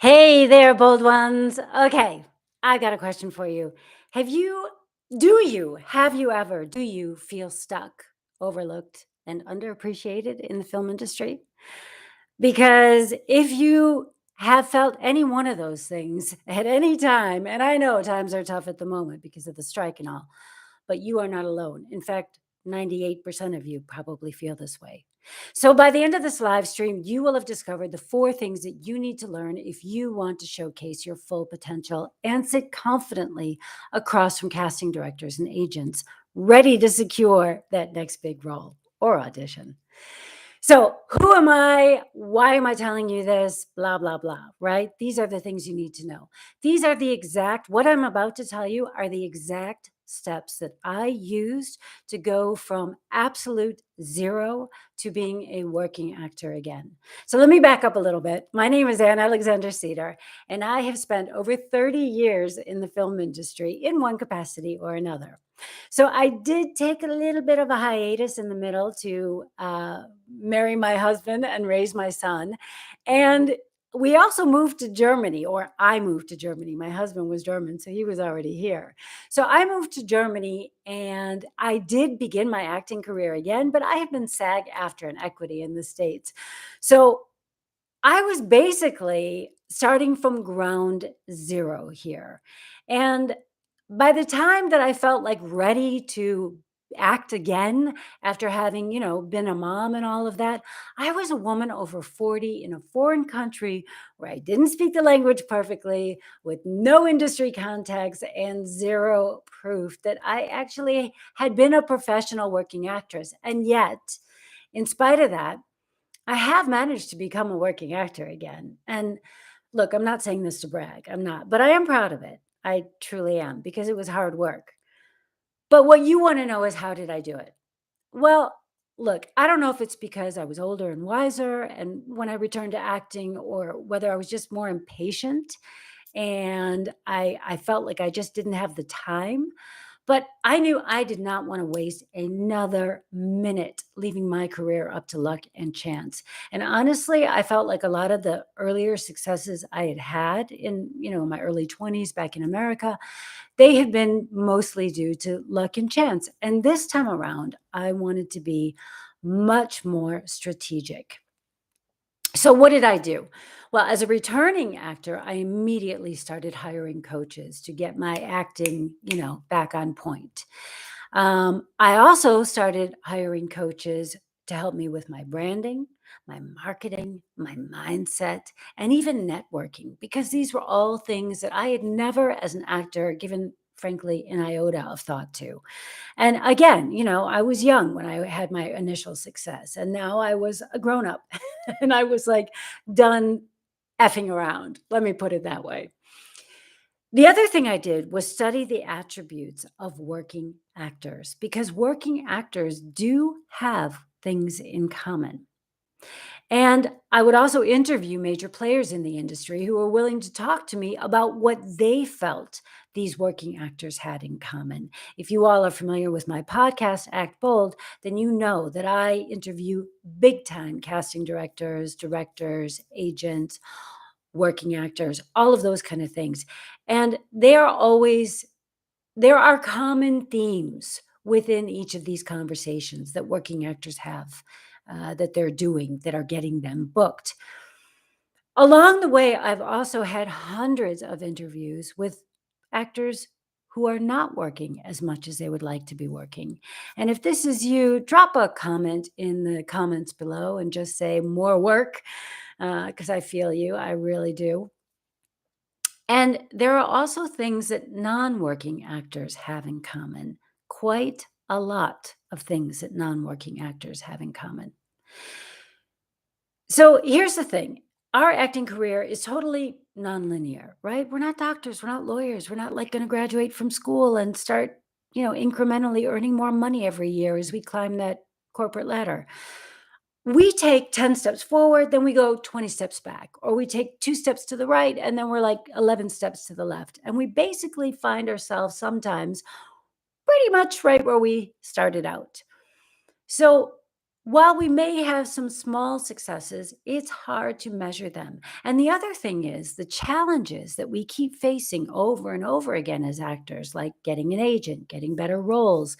Hey there, bold ones. Okay, I got a question for you. Have you, do you feel stuck, overlooked, and underappreciated in the film industry? Because if you have felt any one of those things at any time, and I know times are tough at the moment because of the strike and all, but you are not alone. In fact, 98% of you probably feel this way. So by the end of this live stream, you will have discovered the four things that you need to learn if you want to showcase your full potential and sit confidently across from casting directors and agents, ready to secure that next big role or audition. So, who am I? Why am I telling you this? Blah, blah, blah, right? These are the things you need to know. These are the exact, what I'm about to tell you are the exact steps that I used to go from absolute zero to being a working actor again. So, let me back up a little bit. My name is Ann Alexander Cedar, and I have spent over 30 years in the film industry in one capacity or another. So I did take a little bit of a hiatus in the middle to marry my husband and raise my son. And we also moved to Germany, or I moved to Germany. My husband was German, so he was already here. So I moved to Germany and I did begin my acting career again, but I have been SAG after an equity in the States. So I was basically starting from ground zero here. And by the time that I felt like ready to act again after having, been a mom and all of that, I was a woman over 40 in a foreign country where I didn't speak the language perfectly, with no industry contacts and zero proof that I actually had been a professional working actress. And yet, in spite of that, I have managed to become a working actor again. And look, I'm not saying this to brag. I'm not, but I am proud of it. I truly am because it was hard work. But what you want to know is, how did I do it? Well, look, I don't know if it's because I was older and wiser and when I returned to acting, or whether I was just more impatient and I felt like I just didn't have the time. But I knew I did not want to waste another minute leaving my career up to luck and chance. And honestly, I felt like a lot of the earlier successes I had had in, my early 20s back in America, they had been mostly due to luck and chance. And this time around, I wanted to be much more strategic. So, what did I do? Well, as a returning actor, I immediately started hiring coaches to get my acting, back on point. I also started hiring coaches to help me with my branding, my marketing, my mindset, and even networking, because these were all things that I had never, as an actor, given, frankly, an iota of thought to. And again, I was young when I had my initial success, and now I was a grown up and I was like done effing around. Let me put it that way. The other thing I did was study the attributes of working actors, because working actors do have things in common. And I would also interview major players in the industry who were willing to talk to me about what they felt these working actors had in common. If you all are familiar with my podcast, Act Bold, then you know that I interview big time casting directors, agents, working actors, all of those kind of things. And there are common themes within each of these conversations that working actors have, that they're doing, that are getting them booked. Along the way, I've also had hundreds of interviews with actors who are not working as much as they would like to be working. And if this is you, drop a comment in the comments below and just say more work, because I feel you. I really do. And there are also things that non working actors have in common, quite a lot of things that non working actors have in common. So here's the thing, our acting career is totally nonlinear, right? We're not doctors, we're not lawyers, we're not like going to graduate from school and start, incrementally earning more money every year as we climb that corporate ladder. We take 10 steps forward, then we go 20 steps back, or we take 2 steps to the right, and then we're like 11 steps to the left. And we basically find ourselves sometimes pretty much right where we started out. So While we may have some small successes, it's hard to measure them. And the other thing is the challenges that we keep facing over and over again as actors, like getting an agent, getting better roles,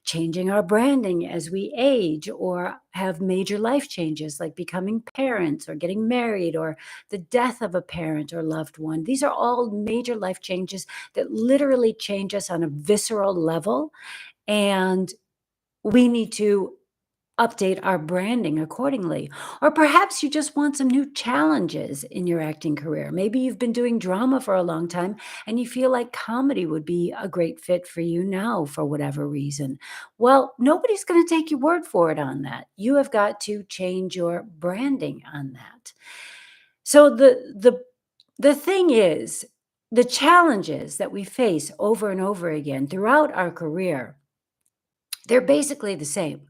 changing our branding as we age, or have major life changes like becoming parents or getting married or the death of a parent or loved one. These are all major life changes that literally change us on a visceral level. And we need to update our branding accordingly. Or perhaps you just want some new challenges in your acting career. Maybe you've been doing drama for a long time and you feel like comedy would be a great fit for you now for whatever reason. Well, nobody's going to take your word for it on that. You have got to change your branding on that. So the thing is, the challenges that we face over and over again throughout our career, they're basically the same.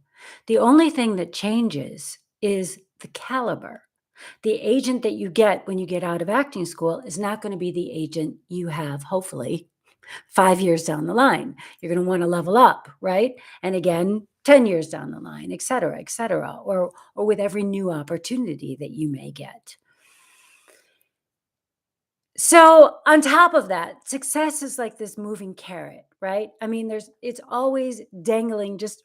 The only thing that changes is the caliber. The agent that you get when you get out of acting school is not going to be the agent you have, hopefully, 5 years down the line. You're going to want to level up, right? And again, 10 years down the line, et cetera, or with every new opportunity that you may get. So, on top of that, success is like this moving carrot, right? I mean, it's always dangling just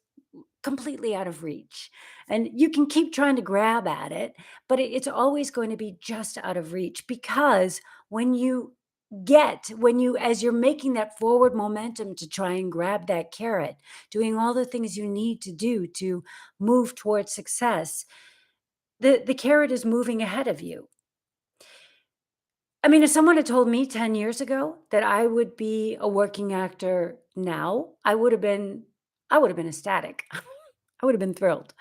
completely out of reach. And you can keep trying to grab at it, but it's always going to be just out of reach because as you're making that forward momentum to try and grab that carrot, doing all the things you need to do to move towards success, the carrot is moving ahead of you. I mean, if someone had told me 10 years ago that I would be a working actor now, I would have been ecstatic. I would have been thrilled.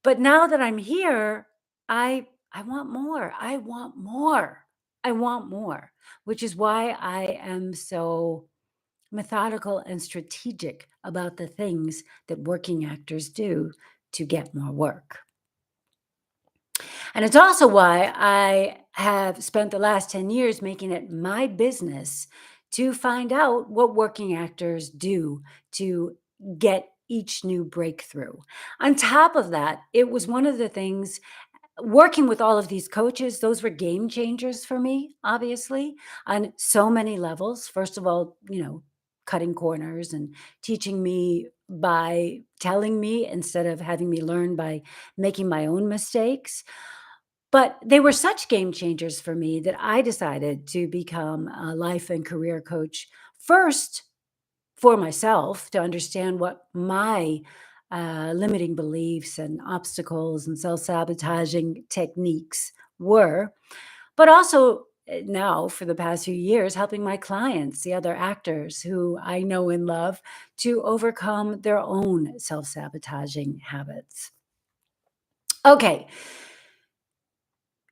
But now that I'm here, I want more. I want more. I want more, which is why I am so methodical and strategic about the things that working actors do to get more work. And it's also why I have spent the last 10 years making it my business to find out what working actors do to get each new breakthrough. On top of that, it was one of the things working with all of these coaches, those were game changers for me, obviously, on so many levels. First of all, cutting corners and teaching me by telling me instead of having me learn by making my own mistakes. But they were such game changers for me that I decided to become a life and career coach first for myself to understand what my limiting beliefs and obstacles and self sabotaging techniques were, but also now for the past few years, helping my clients, the other actors who I know and love, to overcome their own self sabotaging habits. Okay,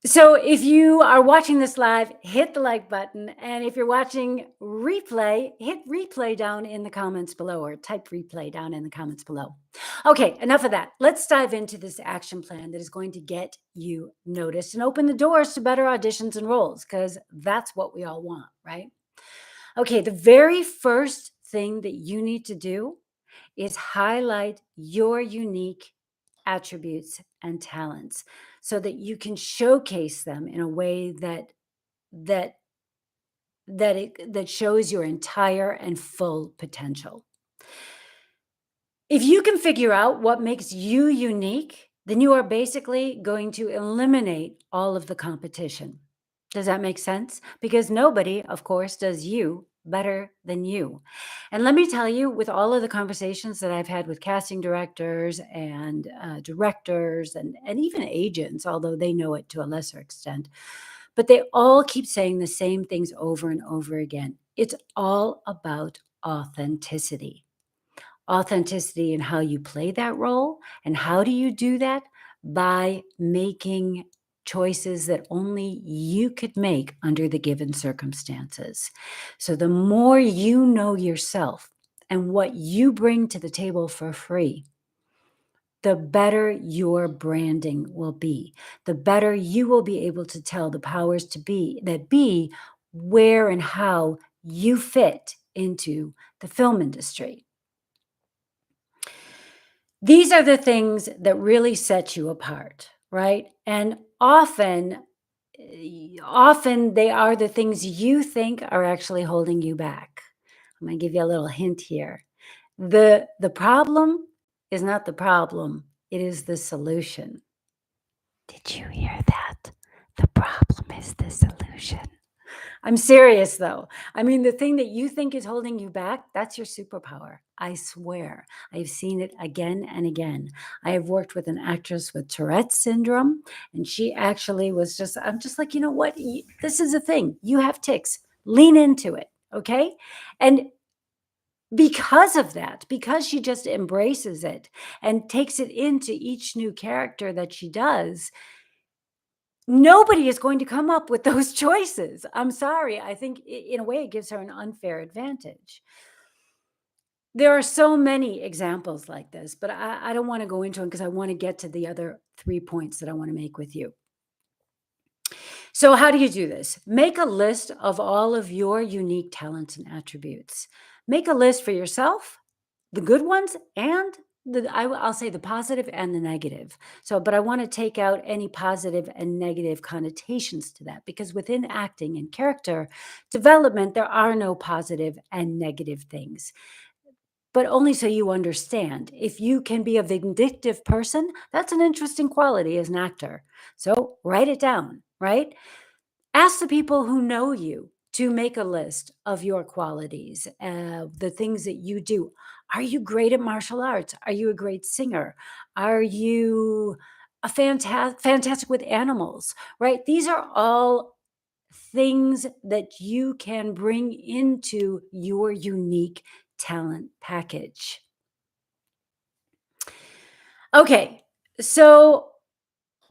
so if you are watching this live, hit the like button. And if you're watching replay, hit replay down in the comments below or type replay down in the comments below. Okay, enough of that. Let's dive into this action plan that is going to get you noticed and open the doors to better auditions and roles because that's what we all want, right? Okay, the very first thing that you need to do is highlight your unique attributes and talents so that you can showcase them in a way that that shows your entire and full potential. If you can figure out what makes you unique, then you are basically going to eliminate all of the competition. Does that make sense? Because nobody, of course, does you better than you. And let me tell you, with all of the conversations that I've had with casting directors and directors and even agents, although they know it to a lesser extent, but they all keep saying the same things over and over again. It's all about authenticity. Authenticity in how you play that role. And how do you do that? By making choices that only you could make under the given circumstances. So the more you know yourself and what you bring to the table for free, the better your branding will be. The better you will be able to tell the powers to be that be where and how you fit into the film industry. These are the things that really set you apart, right? And often they are the things you think are actually holding you back. I'm going to give you a little hint here. The problem is not the problem, it is the solution. Did you hear that? The problem is the solution. I'm serious though. I mean, the thing that you think is holding you back, that's your superpower. I swear. I've seen it again and again. I have worked with an actress with Tourette's syndrome, and she actually was just, I'm just like, you know what? This is a thing. You have tics. Lean into it. Okay. And because of that, because she just embraces it and takes it into each new character that she does, nobody is going to come up with those choices. I'm sorry. I think in a way it gives her an unfair advantage. There are so many examples like this, but I don't want to go into it because I want to get to the other 3 points that I want to make with you. So, how do you do this? Make a list of all of your unique talents and attributes. Make a list for yourself, the good ones, and I'll say the positive and the negative. So, but I want to take out any positive and negative connotations to that because within acting and character development, there are no positive and negative things. But only so you understand. If you can be a vindictive person, that's an interesting quality as an actor. So write it down, right? Ask the people who know you to make a list of your qualities, the things that you do. Are you great at martial arts? Are you a great singer? Are you a fantastic with animals? Right? These are all things that you can bring into your unique talent package. Okay, so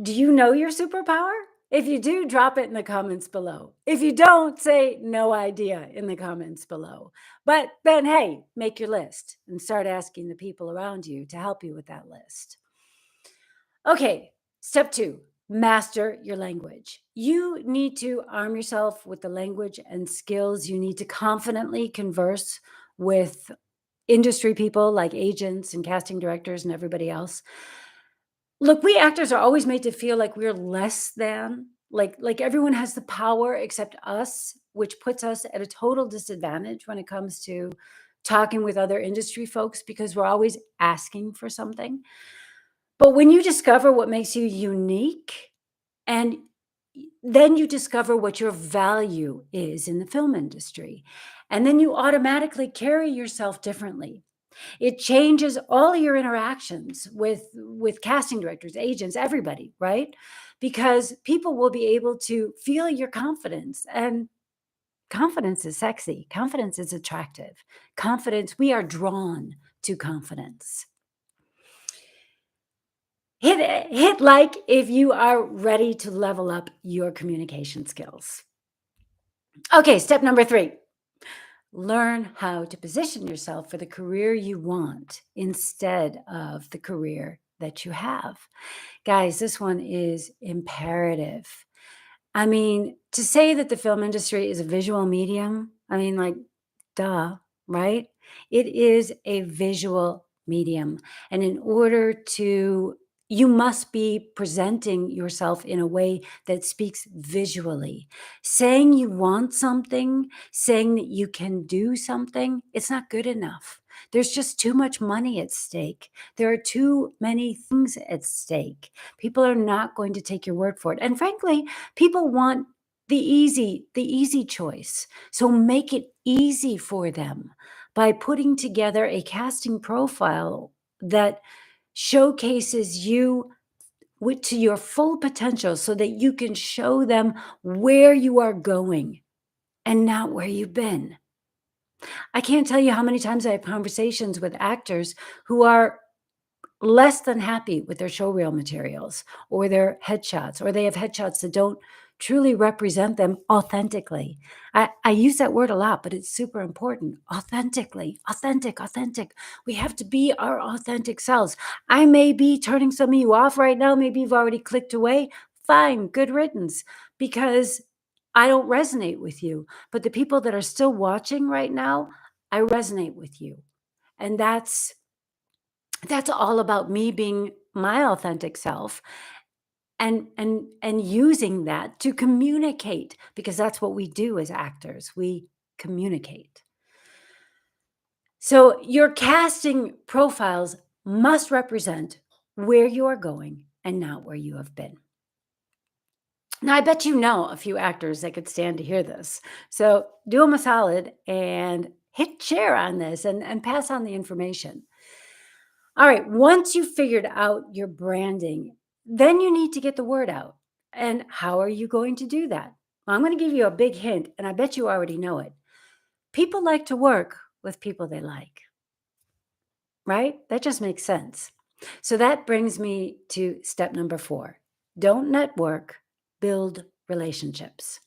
do you know your superpower? If you do, drop it in the comments below. If you don't, say no idea in the comments below. But then, hey, make your list and start asking the people around you to help you with that list. Okay, step 2, master your language. You need to arm yourself with the language and skills you need to confidently converse with industry people like agents and casting directors and everybody else. Look, we actors are always made to feel like we're less than, like everyone has the power except us, which puts us at a total disadvantage when it comes to talking with other industry folks because we're always asking for something. But when you discover what makes you unique and then you discover what your value is in the film industry, and then you automatically carry yourself differently. It changes all your interactions with casting directors, agents, everybody, right? Because people will be able to feel your confidence, and confidence is sexy. Confidence is attractive. Confidence, we are drawn to confidence. Hit like if you are ready to level up your communication skills. Okay, step number 3. Learn how to position yourself for the career you want instead of the career that you have. Guys, this one is imperative. I mean, to say that the film industry is a visual medium, I mean, like, duh, right? It is a visual medium. And in order to, you must be presenting yourself in a way that speaks visually. Saying you want something, saying that you can do something, it's not good enough. There's just too much money at stake. There are too many things at stake. People are not going to take your word for it. And frankly, people want the easy choice. So make it easy for them by putting together a casting profile that showcases you to your full potential so that you can show them where you are going and not where you've been. I can't tell you how many times I have conversations with actors who are less than happy with their showreel materials or their headshots, or they have headshots that don't truly represent them authentically. I use that word a lot, but it's super important. Authentically, authentic. We have to be our authentic selves. I may be turning some of you off right now. Maybe you've already clicked away. Fine, good riddance, because I don't resonate with you. But the people that are still watching right now, I resonate with you. And That's all about me being my authentic self and using that to communicate, because that's what we do as actors. We communicate. So your casting profiles must represent where you are going and not where you have been. Now, I bet you know a few actors that could stand to hear this. So do them a solid and hit share on this and pass on the information. All right, once you've figured out your branding, then you need to get the word out. And how are you going to do that? I'm going to give you a big hint, and I bet you already know it. People like to work with people they like, right? That just makes sense. So that brings me to step number 4. Don't network, build relationships.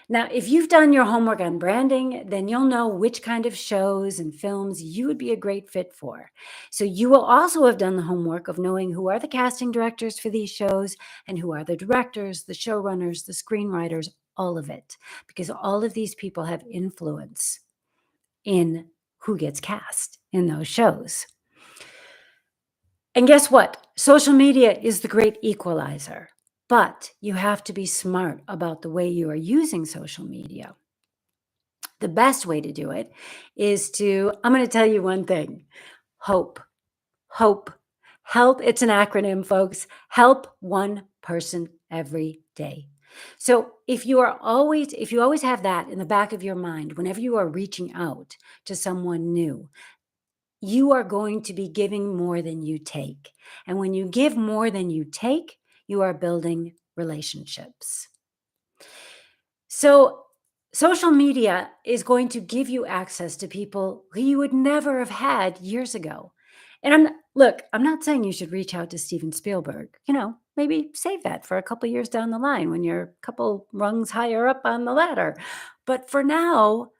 Now, if you've done your homework on branding, then you'll know which kind of shows and films you would be a great fit for. So you will also have done the homework of knowing who are the casting directors for these shows and who are the directors, the showrunners, the screenwriters, all of it, because all of these people have influence in who gets cast in those shows. And guess what? Social media is the great equalizer, but you have to be smart about the way you are using social media. The best way to do it is I'm going to tell you one thing: hope, hope, help. It's an acronym, folks. Help one person every day. So if you always have that in the back of your mind, whenever you are reaching out to someone new, you are going to be giving more than you take. And when you give more than you take, you are building relationships. So, social media is going to give you access to people who you would never have had years ago. And I'm not saying you should reach out to Steven Spielberg. Maybe save that for a couple years down the line when you're a couple rungs higher up on the ladder. But for now,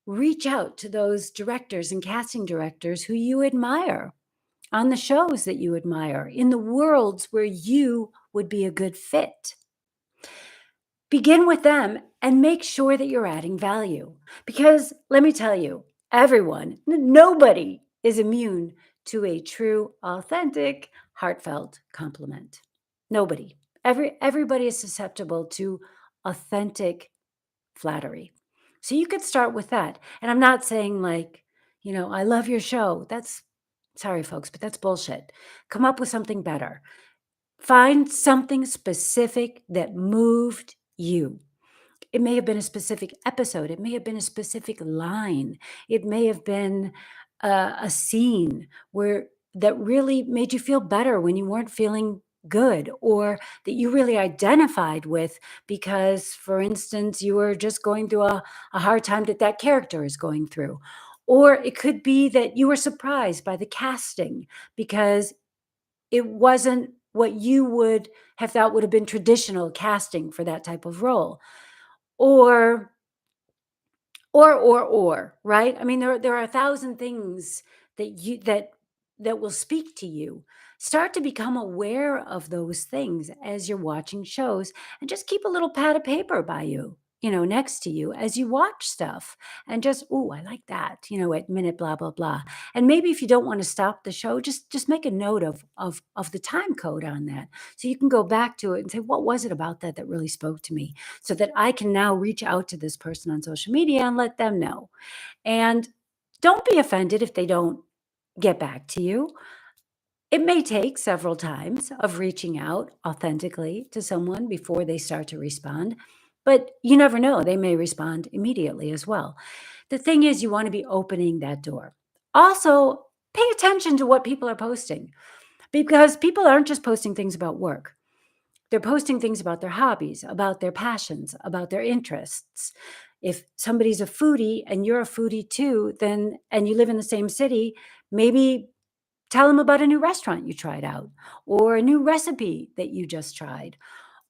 reach out to those directors and casting directors who you admire on the shows that you admire in the worlds where you would be a good fit. Begin with them and make sure that you're adding value. Because let me tell you, nobody is immune to a true, authentic, heartfelt compliment. Nobody. Everybody is susceptible to authentic flattery. So you could start with that. And I'm not saying like, I love your show. Sorry, folks, but that's bullshit. Come up with something better. Find something specific that moved you. It may have been a specific episode. It may have been a specific line. It may have been a scene that really made you feel better when you weren't feeling good, or that you really identified with because, for instance, you were just going through a hard time that character is going through. Or it could be that you were surprised by the casting because it wasn't what you would have thought would have been traditional casting for that type of role. Or right? I mean, there are a thousand things that will speak to you. Start to become aware of those things as you're watching shows, and just keep a little pad of paper by you, next to you as you watch stuff, and just, oh, I like that, at minute blah blah blah. And maybe if you don't want to stop the show, just make a note of the time code on that, so you can go back to it and say, what was it about that really spoke to me, so that I can now reach out to this person on social media and let them know. And don't be offended if they don't get back to you. It may take several times of reaching out authentically to someone before they start to respond, but you never know. They may respond immediately as well. The thing is, you want to be opening that door. Also, pay attention to what people are posting, because people aren't just posting things about work. They're posting things about their hobbies, about their passions, about their interests. If somebody's a foodie and you're a foodie too, and you live in the same city, maybe tell them about a new restaurant you tried out, or a new recipe that you just tried.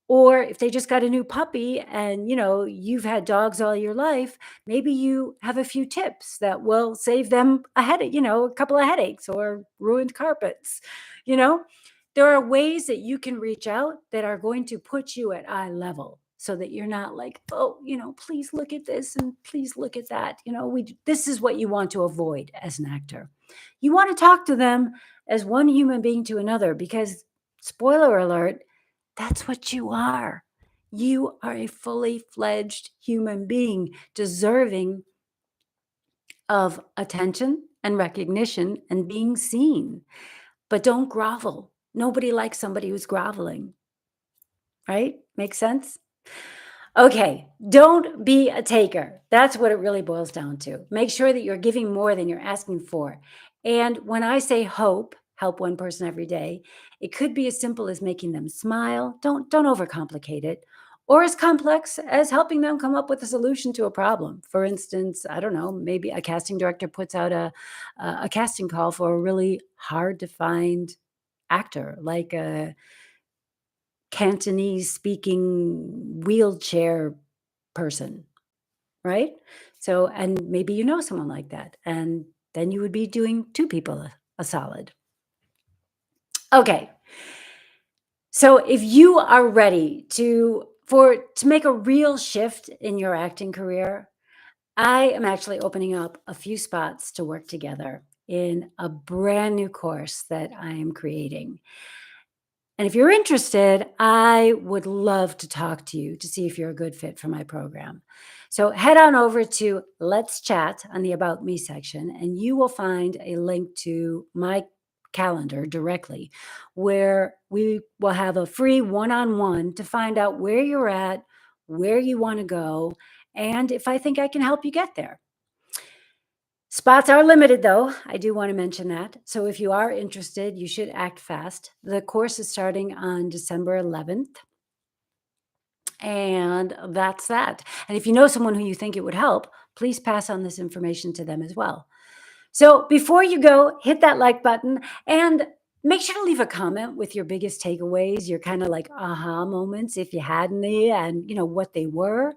Or if they just got a new puppy and you've had dogs all your life, maybe you have a few tips that will save them a couple of headaches or ruined carpets. You know, there are ways that you can reach out that are going to put you at eye level, so that you're not like, oh, please look at this and please look at that. This is what you want to avoid as an actor. You want to talk to them as one human being to another because, spoiler alert, that's what you are. You are a fully fledged human being deserving of attention and recognition and being seen. But don't grovel. Nobody likes somebody who's groveling, right? Make sense? Okay, don't be a taker. That's what it really boils down to. Make sure that you're giving more than you're asking for. And when I say hope, help one person every day, it could be as simple as making them smile. Don't overcomplicate it. Or as complex as helping them come up with a solution to a problem. For instance, I don't know, maybe a casting director puts out a casting call for a really hard to find actor, like a Cantonese speaking wheelchair person, right? So, and maybe you know someone like that, and then you would be doing two people a solid. Okay. So if you are ready to make a real shift in your acting career, I am actually opening up a few spots to work together in a brand new course that I am creating. And if you're interested, I would love to talk to you to see if you're a good fit for my program. So head on over to Let's Chat on the About Me section, and you will find a link to my calendar directly where we will have a free one on one to find out where you're at, where you want to go, and if I think I can help you get there. Spots are limited, though. I do want to mention that. So if you are interested, you should act fast. The course is starting on December 11th. And that's that. And if you know someone who you think it would help, please pass on this information to them as well. So before you go, hit that like button and make sure to leave a comment with your biggest takeaways, your kind of like aha moments, if you had any, and what they were.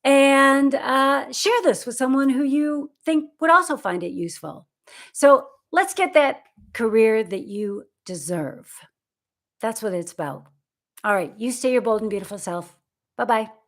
And share this with someone who you think would also find it useful. So let's get that career that you deserve. That's what it's about. All right, you stay your bold and beautiful self. Bye bye.